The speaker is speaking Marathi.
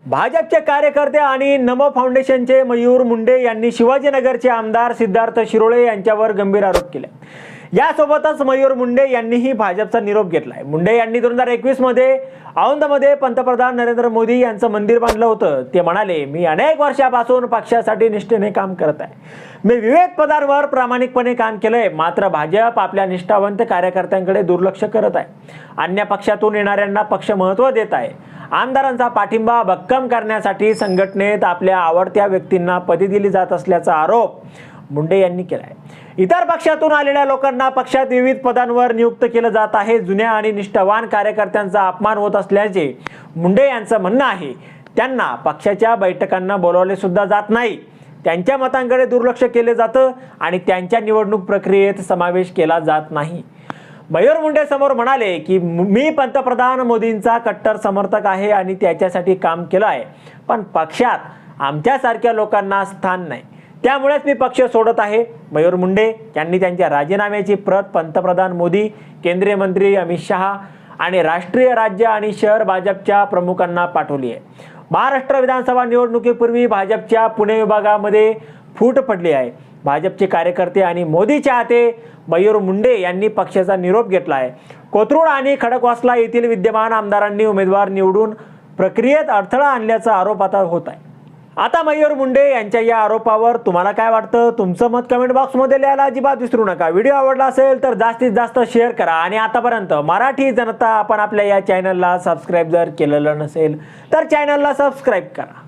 भाजपचे कार्यकर्ते आणि नमो फाउंडेशनचे मयूर मुंडे यांनी शिवाजीनगरचे आमदार सिद्धार्थ शिरोळे यांच्यावर गंभीर आरोप केले। यासोबतच मयूर मुंडे यांनीही भाजपचा निरोप घेतलाय। मुंडे यांनी 2021 मध्ये औंधमध्ये पंतप्रधान नरेंद्र मोदी यांचं मंदिर बांधलं होतं। ते म्हणाले, मी अनेक वर्षापासून पक्षासाठी निष्ठेने काम करत आहे। मी विविध पदांवर प्रामाणिकपणे काम केलंय, मात्र भाजप आपल्या निष्ठावंत कार्यकर्त्यांकडे दुर्लक्ष करत आहे। अन्य पक्षातून येणाऱ्यांना पक्ष महत्त्व देत आहे। आमदारांचा पाठिंबा भक्कम करण्यासाठी संघटनेत आपल्या आवडत्या व्यक्तींना पदे दिली जात असल्याचा आरोप मुंडे यांनी केला आहे। इतर पक्षातून आलेल्या लोकांना पक्षात विविध पदांवर नियुक्त केलं जात आहे। जुन्या आणि निष्ठावान कार्यकर्त्यांचा अपमान होत असल्याचे मुंडे यांचं म्हणणं आहे। त्यांना पक्षाच्या बैठकांना बोलावले सुद्धा जात नाही। त्यांच्या मतांकडे दुर्लक्ष केले जातं आणि त्यांच्या निवडणूक प्रक्रियेत समावेश केला जात नाही। मयूर मुंडे समोर म्हणाले की मी पंतप्रधान मोदींचा कट्टर समर्थक आहे आणि त्याच्यासाठी काम केलं आहे, पण पक्षात आमच्यासारख्या लोकांना स्थान नाही, त्यामुळेच मी पक्ष सोडत आहे। मयूर मुंडे यांनी त्यांच्या राजीनाम्याची प्रत पंतप्रधान मोदी, केंद्रीय मंत्री अमित शहा आणि राष्ट्रीय राज्य आणि शहर भाजपच्या प्रमुखांना पाठवली आहे। महाराष्ट्र विधानसभा निवडणुकीपूर्वी भाजपच्या पुणे विभागामध्ये फूट पडली आहे। भाजपचे कार्यकर्ते आणि मोदी चाहते मयूर मुंडे यांनी पक्षाचा निरोप घेतला आहे। कोथरूड आणि खडकवासला येथील विद्यमान आमदारांनी उमेदवार निवडून प्रक्रियेत अडथळा आणल्याचा आरोप आता होत आहे। आता मयूर मुंडे यांच्या या आरोपावर तुम्हाला काय वाटतं? तुमचं मत कमेंट बॉक्समध्ये लिहायला अजिबात विसरू नका। व्हिडिओ आवडला असेल तर जास्तीत जास्त शेअर करा आणि आतापर्यंत मराठी जनता आपण आपल्या या चॅनलला सबस्क्राईब जर केलेलं नसेल तर चॅनलला सबस्क्राईब करा।